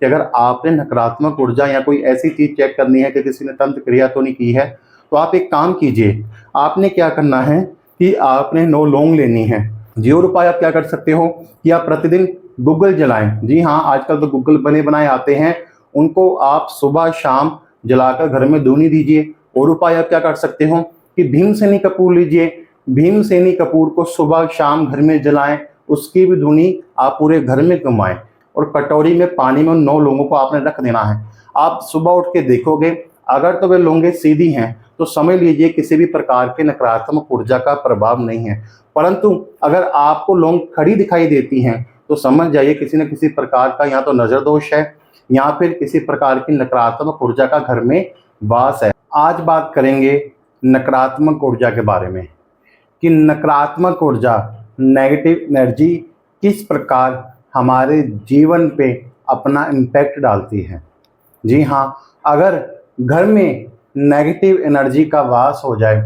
कि अगर आपने नकारात्मक ऊर्जा या कोई ऐसी चीज़ चेक करनी है कि किसी ने तंत्र क्रिया तो नहीं की है, तो आप एक काम कीजिए। आपने क्या करना है कि आपने 9 लौंग लेनी है जी। और उपाय आप क्या कर सकते हो कि आप प्रतिदिन गूगल जलाएं। जी हाँ, आजकल तो गूगल बने बनाए आते हैं, उनको आप सुबह शाम जलाकर घर में धूनी दीजिए। और उपाय आप क्या कर सकते हो कि भीमसेनी कपूर लीजिए, भीमसेनी कपूर को सुबह शाम घर में जलाएं, उसकी भी धुनी आप पूरे घर में घुमाएं और कटोरी में पानी में उन 9 लौंगों को आपने रख देना है। आप सुबह उठ के देखोगे, अगर तो वे लौंगे सीधी हैं तो समझ लीजिए किसी भी प्रकार के नकारात्मक ऊर्जा का प्रभाव नहीं है। परंतु अगर आपको लौंग खड़ी दिखाई देती हैं तो समझ जाइए किसी न किसी प्रकार का या तो नजर दोष है या फिर किसी प्रकार की नकारात्मक ऊर्जा का घर में वास है। आज बात करेंगे नकारात्मक ऊर्जा के बारे में कि नकारात्मक ऊर्जा, नेगेटिव एनर्जी किस प्रकार हमारे जीवन पे अपना इम्पैक्ट डालती है। जी हाँ, अगर घर में नेगेटिव एनर्जी का वास हो जाए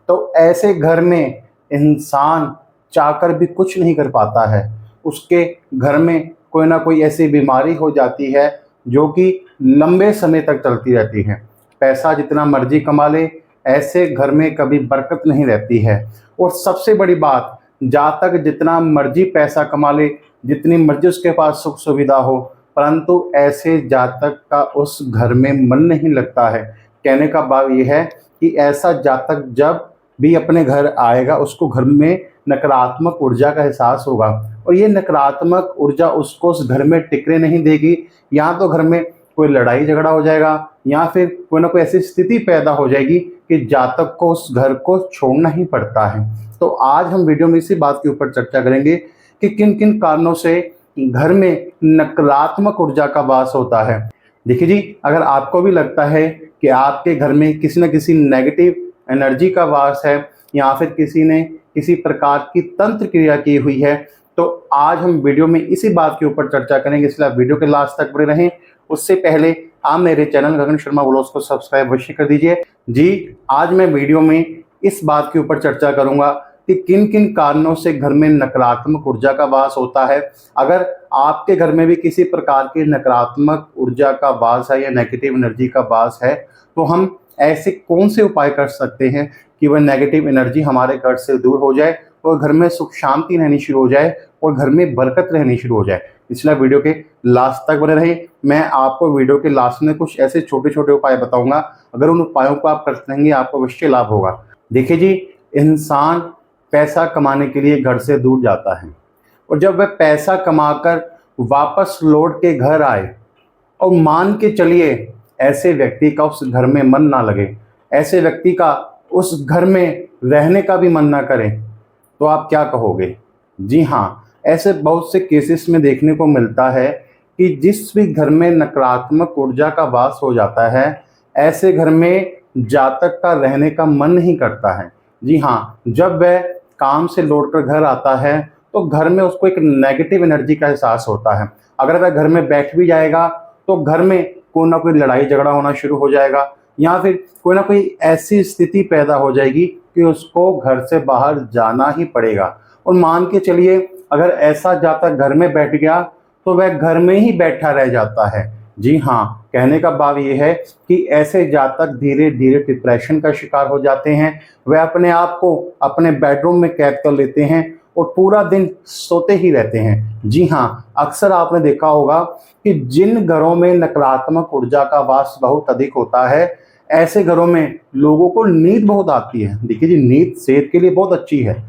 तो ऐसे घर में इंसान चाहकर भी कुछ नहीं कर पाता है। उसके घर में कोई ना कोई ऐसी बीमारी हो जाती है जो कि लंबे समय तक चलती रहती है। पैसा जितना मर्जी कमा ले, ऐसे घर में कभी बरकत नहीं रहती है। और सबसे बड़ी बात, जातक जितना मर्जी पैसा कमा ले, जितनी मर्जी उसके पास सुख सुविधा हो, परंतु ऐसे जातक का उस घर में मन नहीं लगता है। कहने का भाव ये है कि ऐसा जातक जब भी अपने घर आएगा उसको घर में नकारात्मक ऊर्जा का एहसास होगा और ये नकारात्मक ऊर्जा उसको उस घर में टिकने नहीं देगी। या तो घर में कोई लड़ाई झगड़ा हो जाएगा या फिर कोई ना कोई ऐसी स्थिति पैदा हो जाएगी कि जातक को उस घर को छोड़ना ही पड़ता है। तो आज हम वीडियो में इसी बात के ऊपर चर्चा करेंगे कि किन किन कारणों से घर में नकारात्मक ऊर्जा का वास होता है। देखिए जी, अगर आपको भी लगता है कि आपके घर में किसी न किसी नेगेटिव एनर्जी का वास है या फिर किसी ने किसी प्रकार की तंत्र क्रिया की हुई है, तो आज हम वीडियो में इसी बात के ऊपर चर्चा करेंगे, इसलिए आप वीडियो के लास्ट तक बने रहें। उससे पहले आप मेरे चैनल गगन शर्मा व्लॉग्स को सब्सक्राइब अवश्य कर दीजिए। जी, आज मैं वीडियो में इस बात के ऊपर चर्चा करूंगा कि किन किन कारणों से घर में नकारात्मक ऊर्जा का वास होता है। अगर आपके घर में भी किसी प्रकार की नकारात्मक ऊर्जा का वास है या नेगेटिव एनर्जी का वास है, तो हम ऐसे कौन से उपाय कर सकते हैं कि वह नेगेटिव एनर्जी हमारे घर से दूर हो जाए और घर में सुख शांति रहनी शुरू हो जाए और घर में बरकत रहनी शुरू हो जाए। इसलिए वीडियो के लास्ट तक बने रहे। मैं आपको वीडियो के लास्ट में कुछ ऐसे छोटे छोटे उपाय बताऊंगा, अगर उन उपायों को आप करते रहेंगे आपको अवश्य लाभ होगा। देखिए जी, इंसान पैसा कमाने के लिए घर से दूर जाता है और जब वह पैसा कमाकर वापस लौट के घर आए और मान के चलिए ऐसे व्यक्ति का उस घर में मन ना लगे, ऐसे व्यक्ति का उस घर में रहने का भी मन ना करे, तो आप क्या कहोगे। जी हाँ, ऐसे बहुत से केसेस में देखने को मिलता है कि जिस भी घर में नकारात्मक ऊर्जा का वास हो जाता है, ऐसे घर में जातक का रहने का मन नहीं करता है। जी हाँ, जब वह काम से लौटकर घर आता है तो घर में उसको एक नेगेटिव एनर्जी का एहसास होता है। अगर वह घर में बैठ भी जाएगा तो घर में कोई ना कोई लड़ाई झगड़ा होना शुरू हो जाएगा या फिर कोई ना कोई ऐसी स्थिति पैदा हो जाएगी कि उसको घर से बाहर जाना ही पड़ेगा। और मान के चलिए अगर ऐसा जातक घर में बैठ गया तो वह घर में ही बैठा रह जाता है। जी हाँ, कहने का भाव ये है कि ऐसे जातक धीरे धीरे डिप्रेशन का शिकार हो जाते हैं। वह अपने आप को अपने बेडरूम में कैद कर लेते हैं और पूरा दिन सोते ही रहते हैं। जी हाँ, अक्सर आपने देखा होगा कि जिन घरों में नकारात्मक ऊर्जा का वास बहुत अधिक होता है, ऐसे घरों में लोगों को नींद बहुत आती है। देखिए जी, नींद सेहत के लिए बहुत अच्छी है,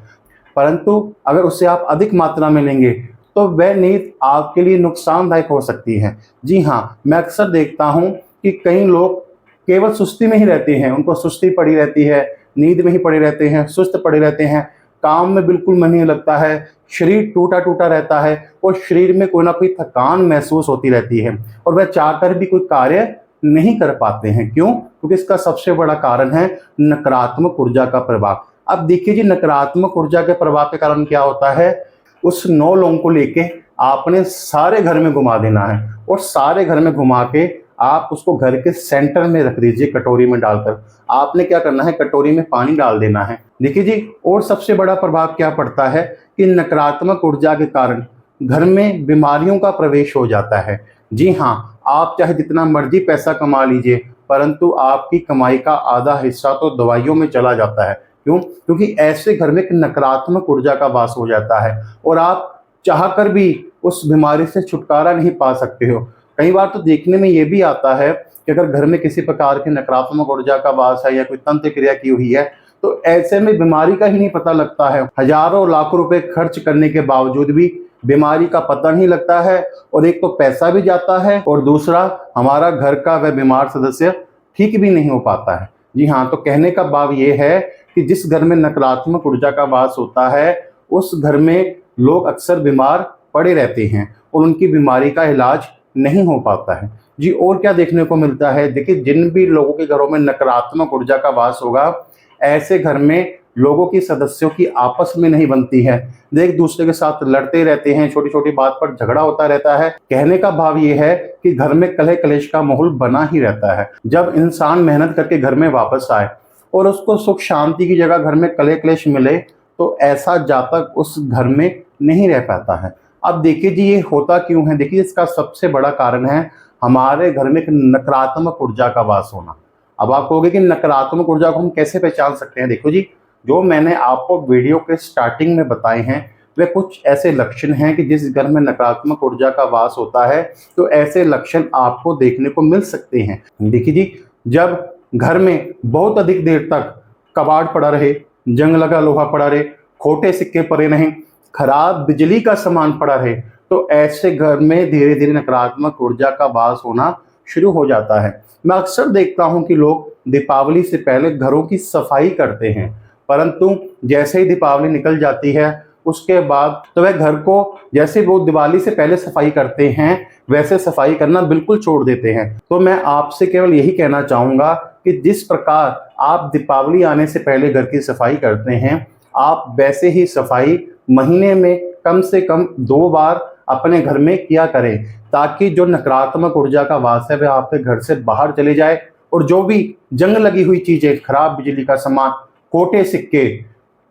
परंतु अगर उसे आप अधिक मात्रा में लेंगे तो वह नींद आपके लिए नुकसानदायक हो सकती है। जी हाँ, मैं अक्सर देखता हूँ कि कई लोग केवल सुस्ती में ही रहते हैं, उनको सुस्ती पड़ी रहती है, नींद में ही पड़े रहते हैं, सुस्त पड़े रहते हैं, काम में बिल्कुल मन नहीं लगता है, शरीर टूटा टूटा रहता है और शरीर में कोई ना कोई थकान महसूस होती रहती है और वह चाहकर भी कोई कार्य नहीं कर पाते हैं। क्यों? क्योंकि इसका सबसे बड़ा कारण है नकारात्मक ऊर्जा का प्रभाव। अब देखिए जी, नकारात्मक ऊर्जा के प्रभाव के कारण क्या होता है, उस 9 लोगों को लेके आपने सारे घर में घुमा देना है और सारे घर में घुमा के आप उसको घर के सेंटर में रख दीजिए कटोरी में डालकर। आपने क्या करना है, कटोरी में पानी डाल देना है। देखिए जी, और सबसे बड़ा प्रभाव क्या पड़ता है कि नकारात्मक ऊर्जा के कारण घर में बीमारियों का प्रवेश हो जाता है। जी हाँ, आप चाहे जितना मर्जी पैसा कमा लीजिए, परंतु आपकी कमाई का आधा हिस्सा तो दवाइयों में चला जाता है। क्यों? क्योंकि ऐसे घर में एक नकारात्मक ऊर्जा का वास हो जाता है और आप चाहकर भी उस बीमारी से छुटकारा नहीं पा सकते हो। कई बार तो देखने में ये भी आता है कि अगर घर में किसी प्रकार की नकारात्मक ऊर्जा का वास है या कोई तंत्र क्रिया की हुई है, तो ऐसे में बीमारी का ही नहीं पता लगता है। हजारों लाखों रुपए खर्च करने के बावजूद भी बीमारी का पता नहीं लगता है, और एक तो पैसा भी जाता है और दूसरा हमारा घर का वह बीमार सदस्य ठीक भी नहीं हो पाता है। जी हाँ, तो कहने का भाव ये है कि जिस घर में नकारात्मक ऊर्जा का वास होता है, उस घर में लोग अक्सर बीमार पड़े रहते हैं और उनकी बीमारी का इलाज नहीं हो पाता है। जी, और क्या देखने को मिलता है? देखिए, जिन भी लोगों के घरों में नकारात्मक ऊर्जा का वास होगा, ऐसे घर में लोगों की सदस्यों की आपस में नहीं बनती है, एक दूसरे के साथ लड़ते रहते हैं, छोटी छोटी बात पर झगड़ा होता रहता है। कहने का भाव ये है कि घर में कलह कलेश का माहौल बना ही रहता है। जब इंसान मेहनत करके घर में वापस आए और उसको सुख शांति की जगह घर में कलह क्लेश मिले, तो ऐसा जातक उस घर में नहीं रह पाता है। अब देखिए जी, ये होता क्यों है? देखिए, इसका सबसे बड़ा कारण है हमारे घर में एक नकारात्मक ऊर्जा का वास होना। अब आप कहोगे कि नकारात्मक ऊर्जा को हम कैसे पहचान सकते हैं? देखो जी, जो मैंने आपको वीडियो के स्टार्टिंग में बताए हैं, वे कुछ ऐसे लक्षण हैं कि जिस घर में नकारात्मक ऊर्जा का वास होता है, तो ऐसे लक्षण आपको देखने को मिल सकते हैं। देखिए जी, जब घर में बहुत अधिक देर तक कबाड़ पड़ा रहे, जंग लगा लोहा पड़ा रहे, खोटे सिक्के पड़े रहें, खराब बिजली का सामान पड़ा रहे, तो ऐसे घर में धीरे धीरे नकारात्मक ऊर्जा का वास होना शुरू हो जाता है। मैं अक्सर देखता हूं कि लोग दीपावली से पहले घरों की सफाई करते हैं, परंतु जैसे ही दीपावली निकल जाती है, उसके बाद तो वह घर को, जैसे वो दिवाली से पहले सफाई करते हैं, वैसे सफाई करना बिल्कुल छोड़ देते हैं। तो मैं आपसे केवल यही कहना चाहूँगा कि जिस प्रकार आप दीपावली आने से पहले घर की सफाई करते हैं, आप वैसे ही सफाई महीने में कम से कम 2 बार अपने घर में किया करें, ताकि जो नकारात्मक ऊर्जा का वास है वह आपके घर से बाहर चले जाए, और जो भी जंग लगी हुई चीज़ें, खराब बिजली का सामान, खोटे सिक्के,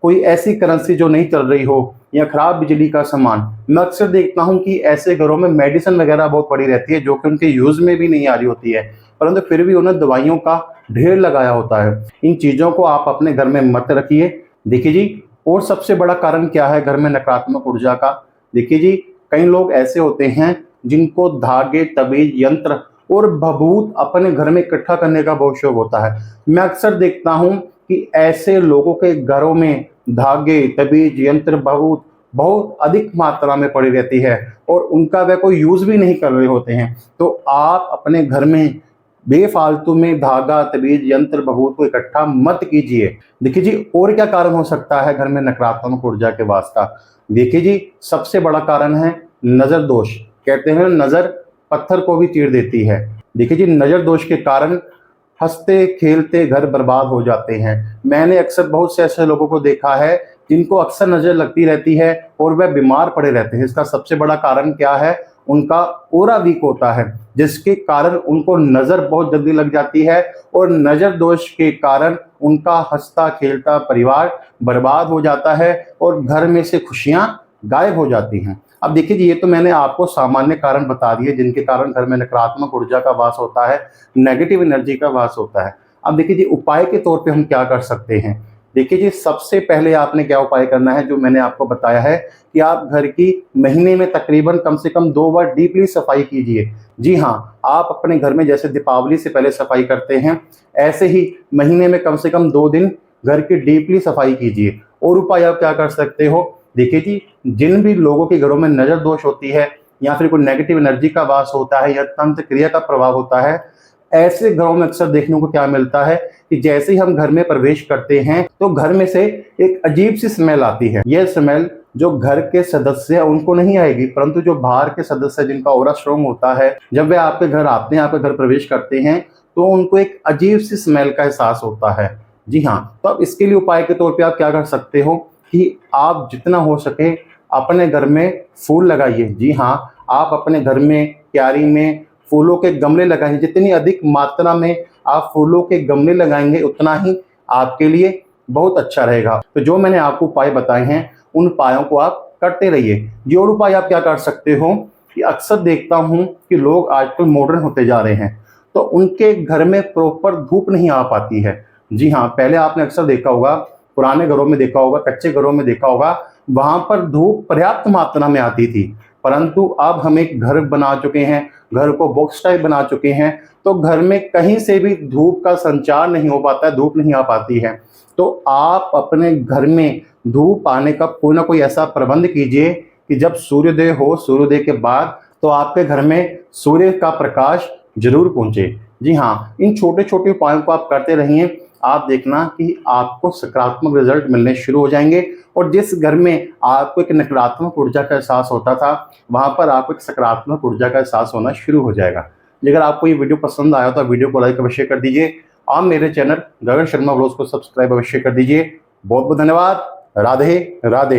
कोई ऐसी करेंसी जो नहीं चल रही हो या खराब बिजली का सामान, मैं अक्सर देखता हूं कि ऐसे घरों में मेडिसिन वगैरह बहुत पड़ी रहती है, जो कि उनके यूज़ में भी नहीं आ रही होती है, परंतु फिर भी उन्हें दवाइयों का ढेर लगाया होता है। इन चीज़ों को आप अपने घर में मत रखिए। देखिए जी, और सबसे बड़ा कारण क्या है घर में नकारात्मक ऊर्जा का? देखिए जी, कई लोग ऐसे होते हैं जिनको धागे, तबीज, यंत्र और भभूत अपने घर में इकट्ठा करने का बहुत शौक होता है। मैं अक्सर देखता हूं कि ऐसे लोगों के घरों में धागे, तबीज, यंत्र, भभूत बहुत अधिक मात्रा में पड़ी रहती है और उनका वह कोई यूज भी नहीं कर रहे होते हैं। तो आप अपने घर में बेफालतू में धागा, तबीज, यंत्र, भभूत को इकट्ठा मत कीजिए। देखिए जी, और क्या कारण हो सकता है घर में नकारात्मक ऊर्जा के वास का? देखिए जी, सबसे बड़ा कारण है नजर दोष। कहते हैं नजर पत्थर को भी चीर देती है। देखिए जी, नजर दोष के कारण हंसते खेलते घर बर्बाद हो जाते हैं। मैंने अक्सर बहुत से ऐसे लोगों को देखा है जिनको अक्सर नजर लगती रहती है और वह बीमार पड़े रहते हैं। इसका सबसे बड़ा कारण क्या है? उनका ऑरा वीक होता है, जिसके कारण उनको नजर बहुत जल्दी लग जाती है और नजर दोष के कारण उनका हंसता खेलता परिवार बर्बाद हो जाता है और घर में से खुशियां गायब हो जाती हैं। अब देखिए जी, ये तो मैंने आपको सामान्य कारण बता दिए जिनके कारण घर में नकारात्मक ऊर्जा का वास होता है, नेगेटिव एनर्जी का वास होता है। अब देखिए जी, उपाय के तौर पे हम क्या कर सकते हैं? देखिए जी, सबसे पहले आपने क्या उपाय करना है, जो मैंने आपको बताया है कि आप घर की महीने में तकरीबन कम से कम 2 बार डीपली सफाई कीजिए। जी हाँ, आप अपने घर में जैसे दीपावली से पहले सफाई करते हैं, ऐसे ही महीने में कम से कम 2 दिन घर की डीपली सफाई कीजिए। और उपाय आप क्या कर सकते हो? देखिए जी, जिन भी लोगों के घरों में नजर दोष होती है या फिर कोई नेगेटिव एनर्जी का वास होता है या तंत्र क्रिया का प्रभाव होता है, ऐसे घरों में अक्सर देखने को क्या मिलता है कि जैसे ही हम घर में प्रवेश करते हैं तो घर में से एक अजीब सी स्मेल आती है। यह स्मेल जो घर के सदस्य हैं उनको नहीं आएगी, परंतु जो बाहर के सदस्य जिनका ऑरा स्ट्रांग होता है, जब वे आपके घर आते हैं, आपके घर प्रवेश करते हैं, तो उनको एक अजीब सी स्मेल का एहसास होता है। जी हाँ, तो अब इसके लिए उपाय के तौर पे आप क्या कर सकते हो कि आप जितना हो सके अपने घर में फूल लगाइए। जी हाँ, आप अपने घर में क्यारी में फूलों के गमले लगाएंगे। जितनी अधिक मात्रा में आप फूलों के गमले लगाएंगे, उतना ही आपके लिए बहुत अच्छा रहेगा। तो जो मैंने आपको उपाय बताए हैं, उन उपायों को आप करते रहिए। ये और उपाय आप क्या कर सकते हो? कि अक्सर देखता हूँ कि लोग आजकल मॉडर्न होते जा रहे हैं, तो उनके घर में प्रॉपर धूप नहीं आ पाती है। जी हाँ, पहले आपने अक्सर देखा होगा, पुराने घरों में देखा होगा, कच्चे घरों में देखा होगा, वहाँ पर धूप पर्याप्त मात्रा में आती थी। परंतु अब हम एक घर बना चुके हैं, घर को बॉक्स टाइप बना चुके हैं, तो घर में कहीं से भी धूप का संचार नहीं हो पाता है, धूप नहीं आ पाती है। तो आप अपने घर में धूप आने का कोई ना कोई ऐसा प्रबंध कीजिए कि जब सूर्योदय हो, सूर्योदय के बाद तो आपके घर में सूर्य का प्रकाश जरूर पहुंचे। जी हाँ, इन छोटे छोटे उपायों को आप करते रहिए, आप देखना कि आपको सकारात्मक रिजल्ट मिलने शुरू हो जाएंगे। और जिस घर में आपको एक नकारात्मक ऊर्जा का एहसास होता था, वहाँ पर आपको एक सकारात्मक ऊर्जा का एहसास होना शुरू हो जाएगा। अगर आपको ये वीडियो पसंद आया तो वीडियो को लाइक अवश्य कर दीजिए। आप मेरे चैनल गगन शर्मा व्लॉग्स को सब्सक्राइब अवश्य कर दीजिए। बहुत बहुत धन्यवाद। राधे राधे।